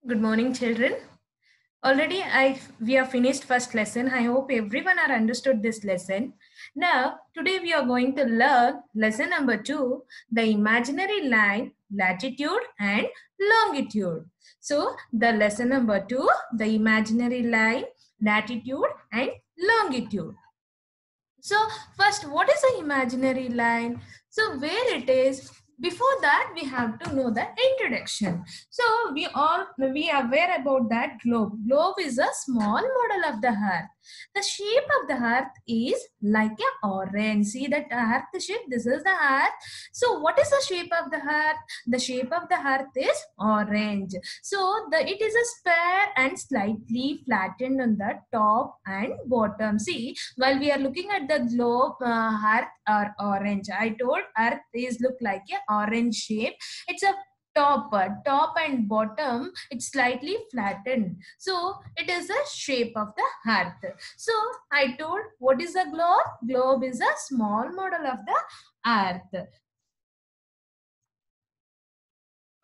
Good morning, children. Already we have finished first lesson. I hope everyone are understood this lesson. Now, today we are going to learn lesson number 2, the imaginary line, latitude and longitude. So, the lesson number 2, the imaginary line, latitude and longitude. So, first, what is the imaginary line? So, where it is? Before that, we have to know the introduction. So, we are aware about that globe. Globe is a small model of the earth. The shape of the earth is like an orange. See that earth shape? This is the earth. So, what is the shape of the earth? The shape of the earth is orange. So, it is a square and slightly flattened on the top and bottom. See, while we are looking at the globe, earth or orange. I told earth is look like a orange shape. It's a top and bottom, it's slightly flattened, so it is the shape of the earth. So I told, what is the globe is a small model of the earth.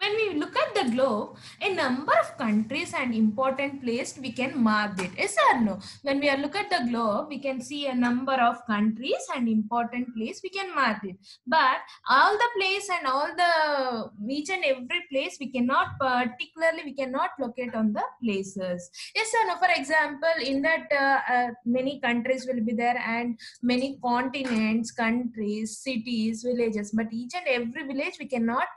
When we look at the globe, a number of countries and important places we can mark it. Yes or no? When we look at the globe, we can see a number of countries and important place we can mark it. But all the place and all the each and every place we cannot particularly we cannot locate on the places. Yes or no? For example, in that many countries will be there and many continents, countries, cities, villages. But each and every village we cannot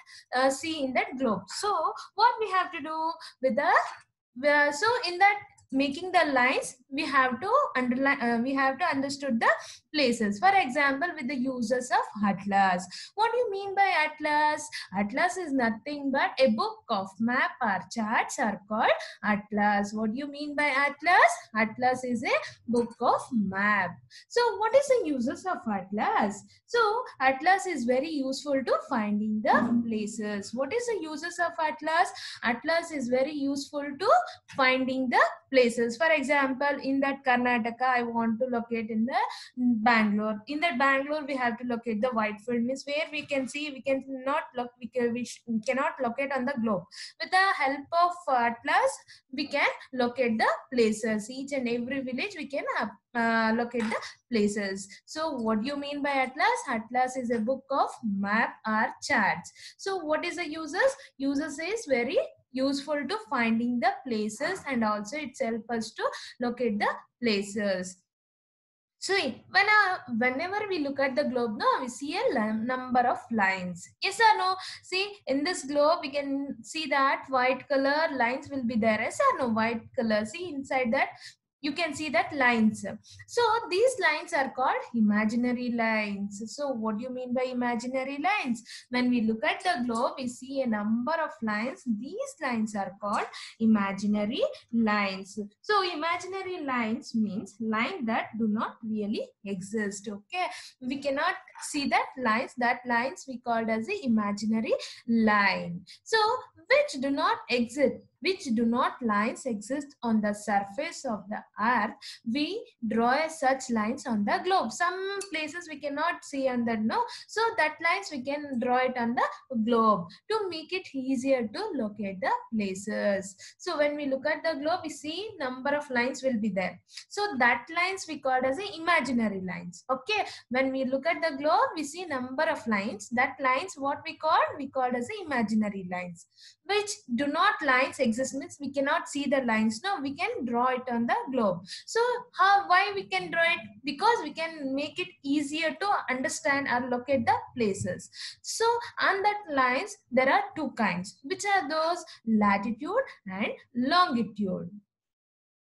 see in that globe. So what we have to do with the so in that making the lines we have to underline, we have to understood the places. For example, with the uses of atlas. What do you mean by atlas? Atlas is nothing but a book of map or charts are called atlas. What do you mean by atlas? Atlas is a book of map. So what is the uses of atlas? So atlas is very useful to finding the places. What is the uses of atlas? Atlas is very useful to finding the places. For example, in that Karnataka, I want to locate in the Bangalore. In that Bangalore, we have to locate the Whitefield, means where we can see, we cannot look, we cannot locate on the globe. With the help of atlas, we can locate the places. Each and every village we can locate the places. So what do you mean by atlas? Atlas is a book of map or charts. So what is the uses? Uses is very useful to finding the places, and also it helps us to locate the places. So whenever we look at the globe, no, we see a number of lines. Yes or no? See, in this globe, we can see that white color lines will be there. Yes or no? White color. See, inside that, you can see that lines. So these lines are called imaginary lines. So what do you mean by imaginary lines? When we look at the globe, we see a number of lines. These lines are called imaginary lines. So imaginary lines means line that do not really exist. Okay, we cannot see that lines. That lines we called as the imaginary line. So which do not exist, which do not lines exist on the surface of the earth, we draw such lines on the globe. Some places we cannot see on that, no, so that lines we can draw it on the globe to make it easier to locate the places. So when we look at the globe, we see number of lines will be there. So that lines we called as the imaginary lines. Okay, when we look at the globe, we see number of lines. That lines what we called as the imaginary lines. Which do not lines exist means we cannot see the lines. No, we can draw it on the globe. So why we can draw it? Because we can make it easier to understand or locate the places. So on that lines there are two kinds. Which are those? Latitude and longitude.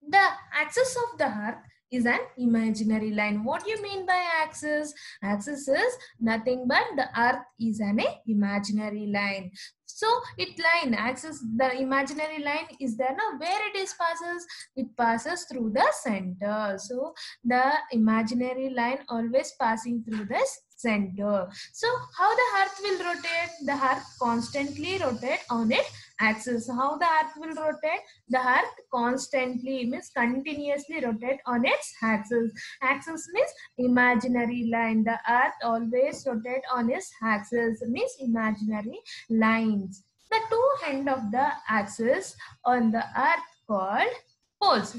The axis of the earth is an imaginary line. What do you mean by axis? Axis is nothing but the earth is an imaginary line. So it line axis, the imaginary line is there now. Where it is passes? It passes through the center. So the imaginary line always passing through the center. So how the earth will rotate? The earth constantly rotate on its axis. How the earth will rotate? The earth constantly means continuously rotate on its axis. Axis means imaginary line. The earth always rotate on its axis means imaginary lines. The two end of the axis on the earth called poles.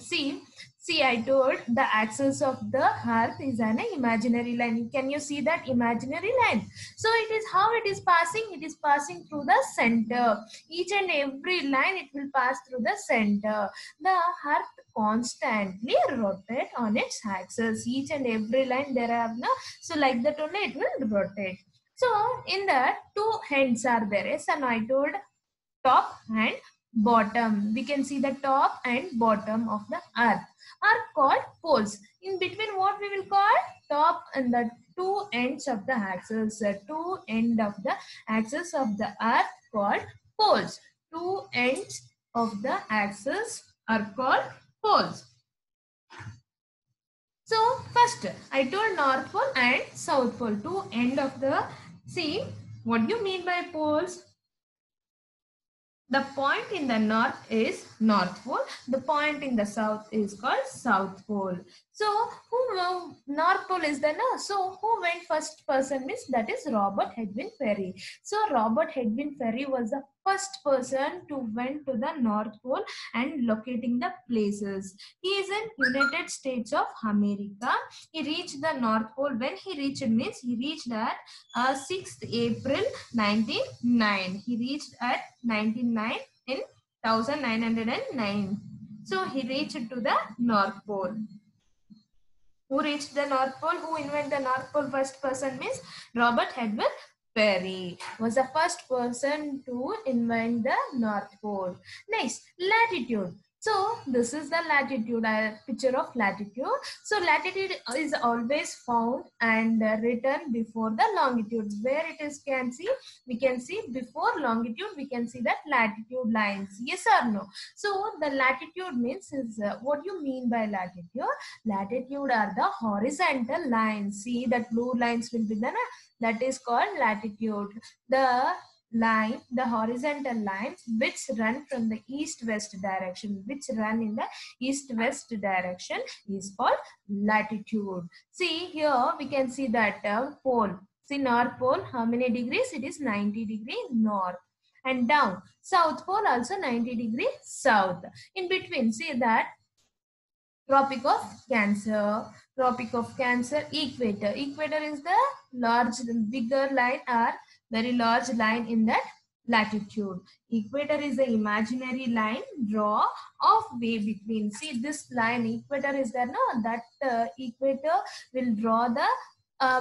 See, I told the axis of the earth is an imaginary line. Can you see that imaginary line? So it is how it is passing. It is passing through the center. Each and every line it will pass through the center. The earth constantly rotate on its axis. Each and every line there are no. So like that only it will rotate. So in the two ends are there. Yes, and I told top and bottom. We can see the top and bottom of the earth are called poles. In between what we will call top and the two ends of the axis. The two end of the axis of the earth called poles. Two ends of the axis are called poles. So first I told North Pole and South Pole. Two end of the, see what do you mean by poles? The point in the north is North Pole. The point in the south is called South Pole. So, North Pole is the no. So, who went first person means that is Robert Edwin Ferry. So, Robert Edwin Ferry was the first person to went to the North Pole and locating the places. He is in United States of America. He reached the North Pole. When he reached means he reached at 6th April 1909. He reached at 1909 in 1909. So he reached to the North Pole. Who reached the North Pole? Who invented the North Pole? First person means Robert Edwin Ferry was the first person to invent the North Pole. Next, latitude. So this is the latitude, picture of latitude. So latitude is always found and written before the longitude. Where it is can see, we can see before longitude, we can see that latitude lines. Yes or no? So the latitude means is, what do you mean by latitude? Latitude are the horizontal lines. See that blue lines will be the, that is called latitude. The line, the horizontal lines which run from the east-west direction, which run in the east-west direction is called latitude. See here we can see that pole. See North Pole, how many degrees? It is 90 degree north. And down, South Pole also 90 degree south. In between, see that Tropic of Cancer, Tropic of Cancer, equator. Equator is the large, bigger line or very large line in that latitude. Equator is the imaginary line draw of way between. See this line, equator is there, no? That equator will draw the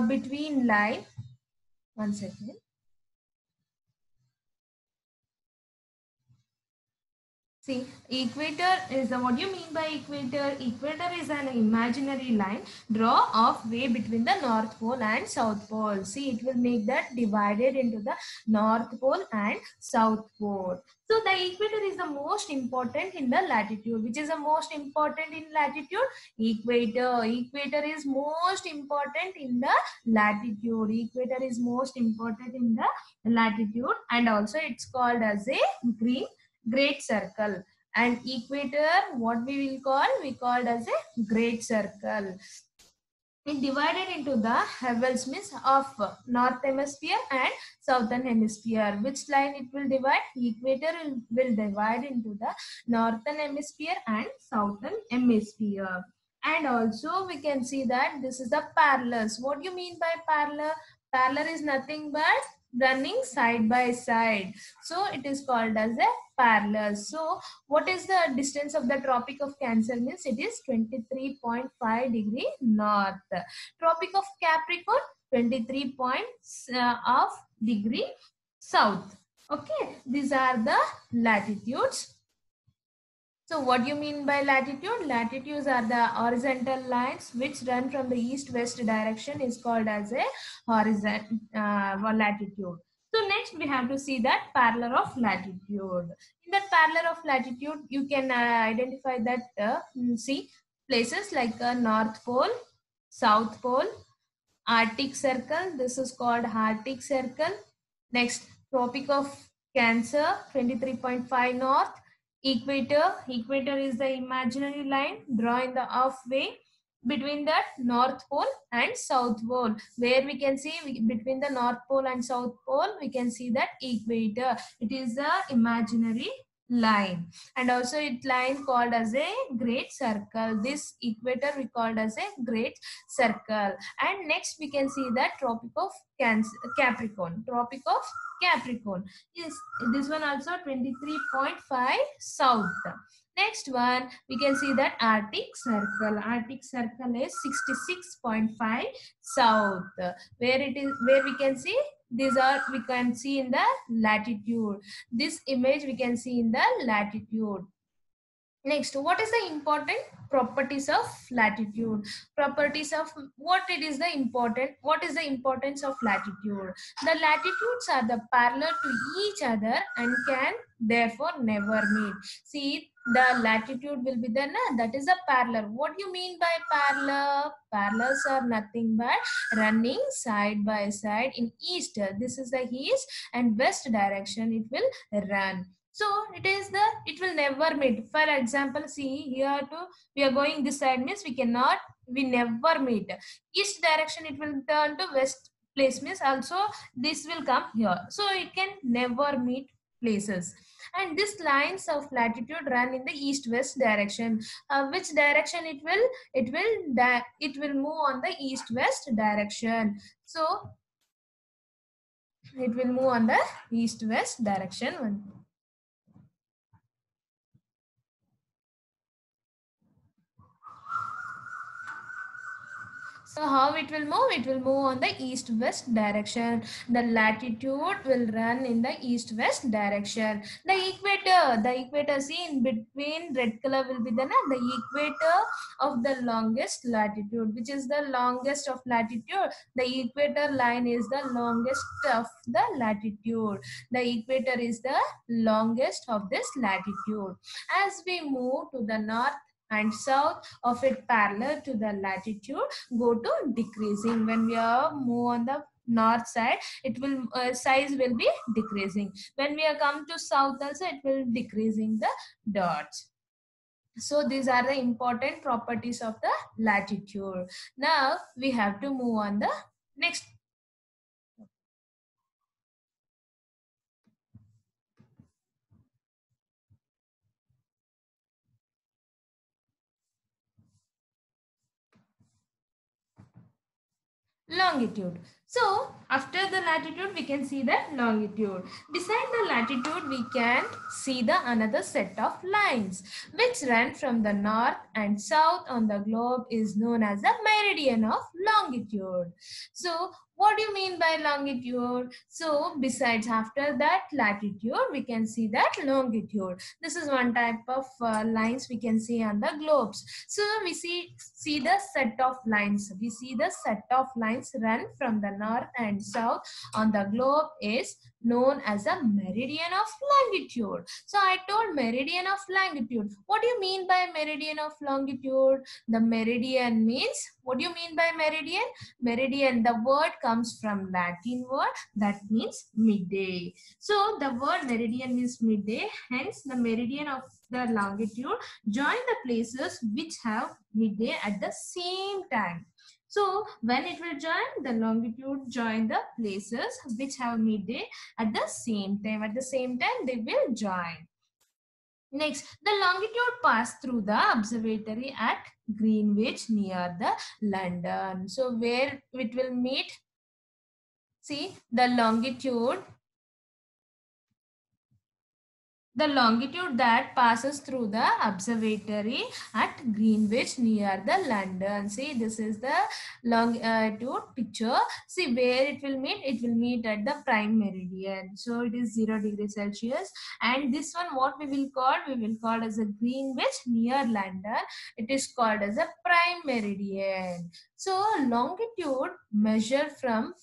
between line. One second. See, equator is what do you mean by equator? Equator is an imaginary line draw of way between the North Pole and South Pole. See, it will make that divided into the North Pole and South Pole. So the equator is the most important in the latitude. Which is the most important in latitude? Equator. Equator is most important in the latitude. Equator is most important in the latitude, and also it's called as a great circle. And equator, what we will call? We called as a great circle. It divided into the hemispheres means of north hemisphere and southern hemisphere. Which line it will divide? Equator will divide into the northern hemisphere and southern hemisphere. And also we can see that this is the parallels. What do you mean by parallel? Parallel is nothing but running side by side. So it is called as a parallel. So what is the distance of the Tropic of Cancer means? It is 23.5 degree north. Tropic of Capricorn 23 of degree south. Okay, these are the latitudes. So what do you mean by latitude? Latitudes are the horizontal lines which run from the east-west direction is called as a horizontal latitude. So next we have to see that parallel of latitude. In that parallel of latitude, you can identify that see places like North Pole, South Pole, Arctic Circle. This is called Arctic Circle. Next, Tropic of Cancer, 23.5 north. Equator. Equator is the imaginary line drawn in the halfway. between that North Pole and South Pole, where we can see between the North Pole and South Pole, we can see that equator. It is a imaginary line, and also it line called as a great circle. This equator we called as a great circle. And next we can see that Tropic of Capricorn. Tropic of Capricorn is this one also 23.5 south. Next one, we can see that Arctic Circle. Arctic Circle is 66.5 south. Where we can see these are we can see in the latitude. This image we can see in the latitude. Next, what is the important properties of latitude? Properties of what it is the important, what is the importance of latitude? The latitudes are the parallel to each other and can therefore never meet. See, the latitude will be the, that is a parallel. What do you mean by parallel? Parallels are nothing but running side by side in east. This is the east and west direction it will run. So it will never meet. For example, see here to we are going this side means we never meet. East direction it will turn to west place means also this will come here. So it can never meet places. And these lines of latitude run in the east-west direction. Which direction it will? It will move on the east-west direction. So it will move on the east-west direction. So how it will move? It will move on the east-west direction. The latitude will run in the east-west direction. The equator, see in between red color will be the equator of the longest latitude. Which is the longest of latitude? The equator line is the longest of the latitude. The equator is the longest of this latitude. As we move to the north and south of it parallel to the latitude go to decreasing. When we are move on the north side, it will size will be decreasing. When we are come to south also, it will decreasing the dots. So these are the important properties of the latitude. Now we have to move on the next. Longitude. So after the latitude we can see the longitude. Beside the latitude we can see the another set of lines which run from the north and south on the globe is known as the meridian of longitude. So what do you mean by longitude? So besides after that latitude we can see that longitude. This is one type of lines we can see on the globes. So we see the set of lines. We see the set of lines run from the north and south on the globe is known as a meridian of longitude. So I told meridian of longitude. What do you mean by meridian of longitude? The meridian means, what do you mean by meridian? Meridian, the word comes from Latin word that means midday. So the word meridian means midday. Hence the meridian of the longitude join the places which have midday at the same time. So when it will join, the longitude join the places which have midday at the same time. At the same time, they will join. Next, the longitude pass through the observatory at Greenwich near the London. So where it will meet? See, the longitude that passes through the observatory at Greenwich near the London. See, this is the longitude picture. See where it will meet? It will meet at the prime meridian. So it is 0 degrees Celsius. And this one, what we will call? We will call as a Greenwich near London. It is called as a prime meridian. So longitude measured from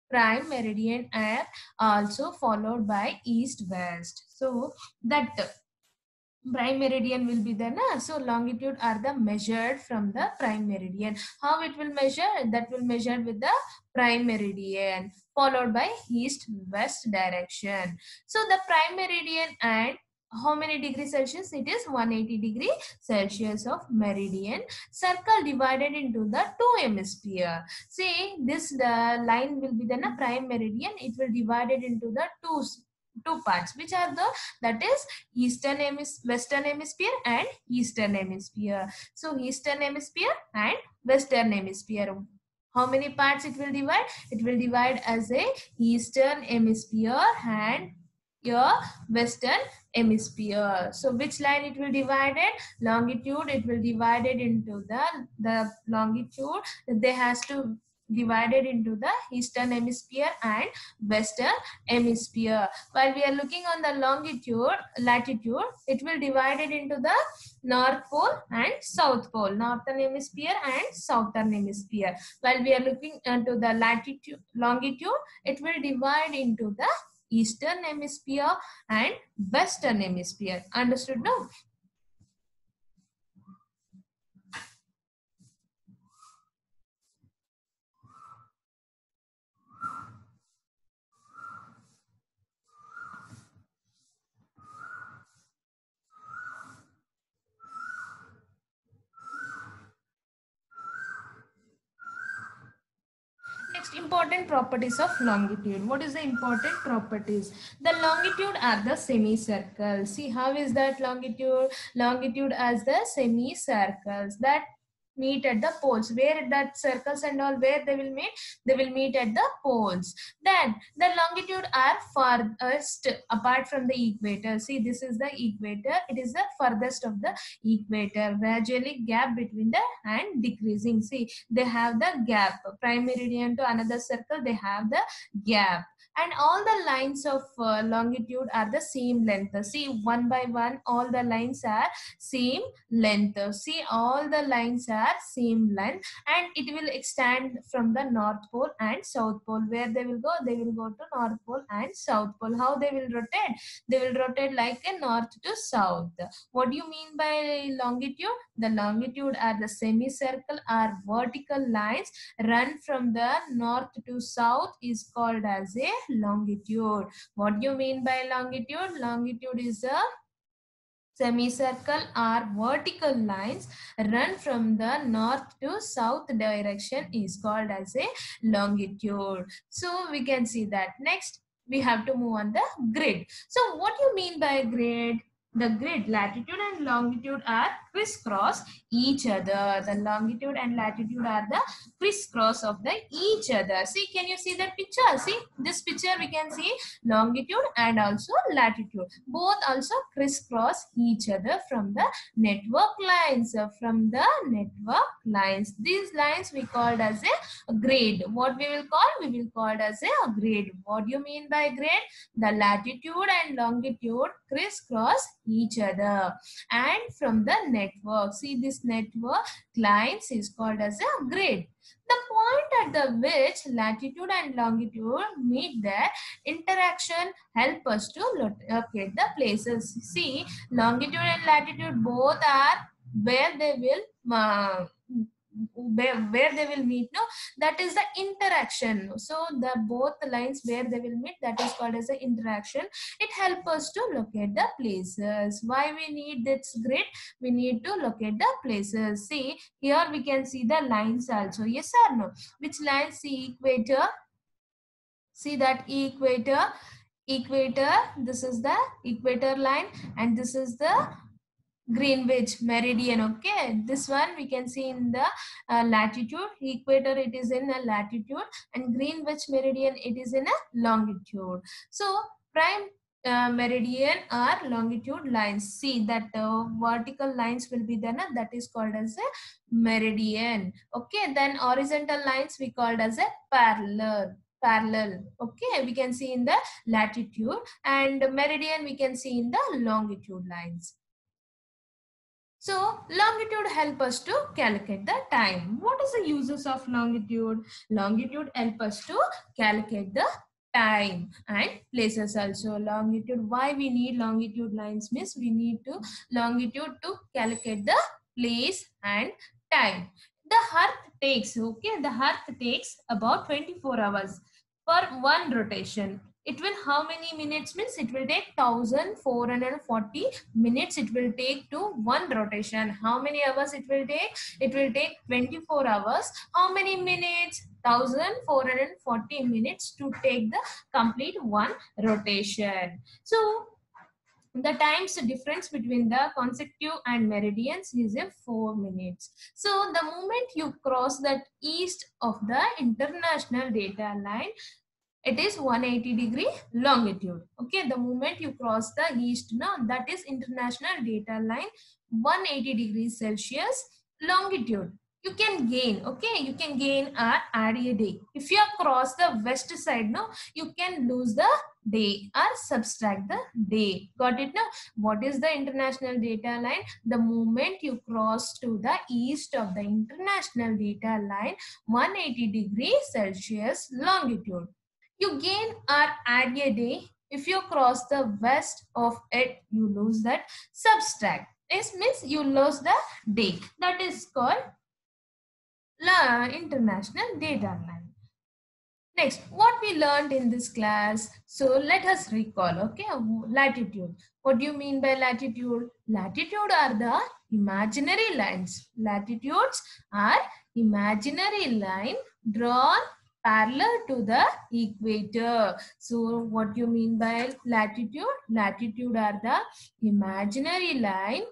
prime meridian are also followed by east-west. So that prime meridian will be there. So longitude are the measured from the prime meridian. How it will measure? That will measure with the prime meridian followed by east-west direction. So the prime meridian and how many degrees Celsius? It is 180 degree Celsius of meridian. Circle divided into the two hemisphere. See, this line will be then a prime meridian. It will divided into the two parts, which are the, that is eastern hemisphere, western hemisphere and eastern hemisphere. So eastern hemisphere and western hemisphere. How many parts it will divide? It will divide as a eastern hemisphere and your western hemisphere. So which line it will divided? Longitude, it will divided into the longitude. They has to divided into the eastern hemisphere and western hemisphere. While we are looking on the longitude, latitude, it will divided into the north pole and south pole, northern hemisphere and southern hemisphere. While we are looking into the latitude, longitude, it will divide into the eastern hemisphere and western hemisphere. Understood now? Next, important properties of longitude. What is the important properties? The longitude are the semicircle. See, how is that longitude? Longitude as the semicircles that meet at the poles. Where that circles and all, where they will meet? They will meet at the poles. Then the longitude are farthest apart from the equator. See, this is the equator. It is the furthest of the equator. Gradually gap between the and decreasing. See, they have the gap. Prime meridian to another circle, they have the gap. And all the lines of longitude are the same length. See, one by one, all the lines are same length. See, all the lines are same length, and it will extend from the north pole and south pole. Where they will go? They will go to north pole and south pole. How they will rotate? They will rotate like a north to south. What do you mean by longitude? The longitude are the semicircle or vertical lines run from the north to south is called as a longitude. What do you mean by longitude? Longitude is a semicircle or vertical lines run from the north to south direction is called as a longitude. So we can see that. Next, we have to move on the grid. So what do you mean by grid? The grid, latitude and longitude are crisscross each other. The longitude and latitude are the crisscross of the each other. See, can you see that picture? See, this picture we can see longitude and also latitude. Both also crisscross each other from the network lines. From the network lines. These lines we called as a grade. What we will call? We will call it as a grade. What do you mean by grade? The latitude and longitude crisscross each other. And from the network, see this network lines is called as a grade. The point at the which latitude and longitude meet their interaction help us to locate the places. See, longitude and latitude both are where they will where they will meet, no, that is the interaction. So the both lines where they will meet, that is called as the interaction. It helps us to locate the places. Why we need this grid? We need to locate the places. See, here we can see the lines also. Yes or no? Which lines? See, equator. See that equator. This is the equator line, and this is the Greenwich meridian. Okay, this one we can see in the latitude. Equator, it is in a latitude, and Greenwich meridian, it is in a longitude. So prime meridian or longitude lines. See that vertical lines will be then that is called as a meridian. Okay, then horizontal lines we called as a parallel. Okay, we can see in the latitude, and meridian we can see in the longitude lines. So longitude help us to calculate the time. What is the uses of longitude? Longitude help us to calculate the time and places also. Longitude, why we need longitude lines means we need to longitude to calculate the place and time. The earth takes, okay, the earth takes about 24 hours for one rotation. it will, how many minutes means it will take 1440 minutes it will take to one rotation. How many hours it will take? It will take 24 hours. How many minutes? 1440 minutes to take the complete one rotation. So the times difference between the consecutive and meridians is a 4 minutes. So the moment you cross that east of the international data line, it is 180-degree longitude. Okay, the moment you cross the east, now that is international data line, 180 degrees Celsius longitude. You can gain, okay, you can gain or add a day. If you cross the west side, no, you can lose the day or subtract the day. Got it now? What is the international data line? The moment you cross to the east of the international data line, 180 degrees Celsius longitude. You gain or add a day. If you cross the west of it, you lose that. Subtract. This means you lose the day. That is called international data line. Next, what we learned in this class. So let us recall, okay, latitude. What do you mean by latitude? Latitude are the imaginary lines. Latitudes are imaginary line drawn parallel to the equator. So what do you mean by latitude? Latitude are the imaginary line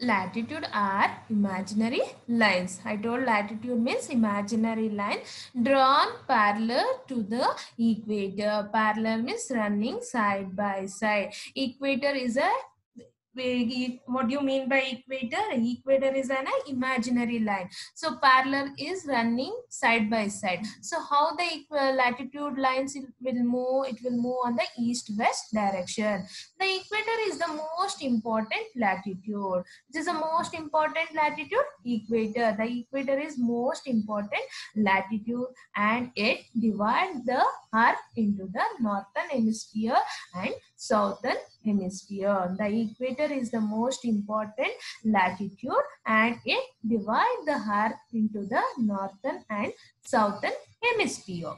latitude are imaginary lines. I told latitude means imaginary line drawn parallel to the equator. Parallel means running side by side. Equator is a, what do you mean by equator? Equator is an imaginary line. So parallel is running side by side. So how the latitude lines will move? It will move on the east-west direction. The equator is the most important latitude. This is the most important latitude, equator. The equator is most important latitude and it divides the earth into the northern hemisphere and southern hemisphere. The equator is the most important latitude and it divides the earth into the northern and southern hemisphere.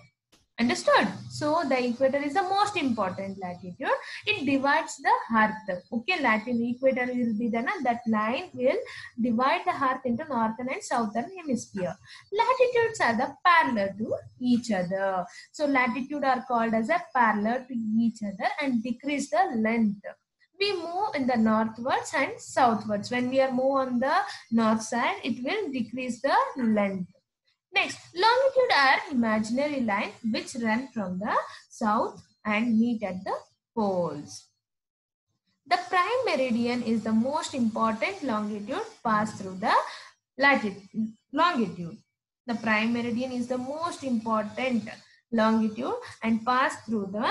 Understood? So the equator is the most important latitude. It divides the earth. Okay, Latin equator will be the that line will divide the earth into northern and southern hemisphere. Latitudes are the parallel to each other. So latitude are called as a parallel to each other and decrease the length. We move in the northwards and southwards. When we are move on the north side, it will decrease the length. Next, longitude are imaginary line which run from the south and meet at the poles. The prime meridian is the most important longitude pass through the longitude. The prime meridian is the most important longitude and pass through the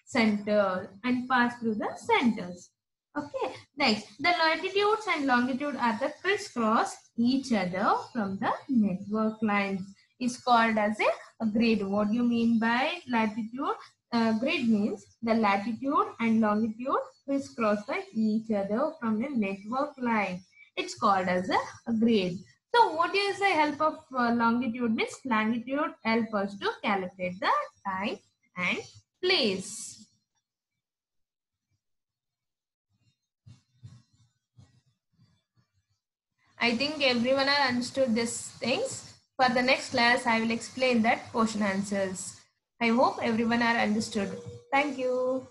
center and pass through the centers. Okay, next, the latitudes and longitude are the crisscross each other from the network lines. Is called as a grid. What do you mean by latitude? Grid means the latitude and longitude crisscross by each other from a network line. It's called as a grid. So what is the help of longitude? Means longitude help us to calculate the time and place. I think everyone has understood these things. For the next class, I will explain that question answers. I hope everyone are understood. Thank you.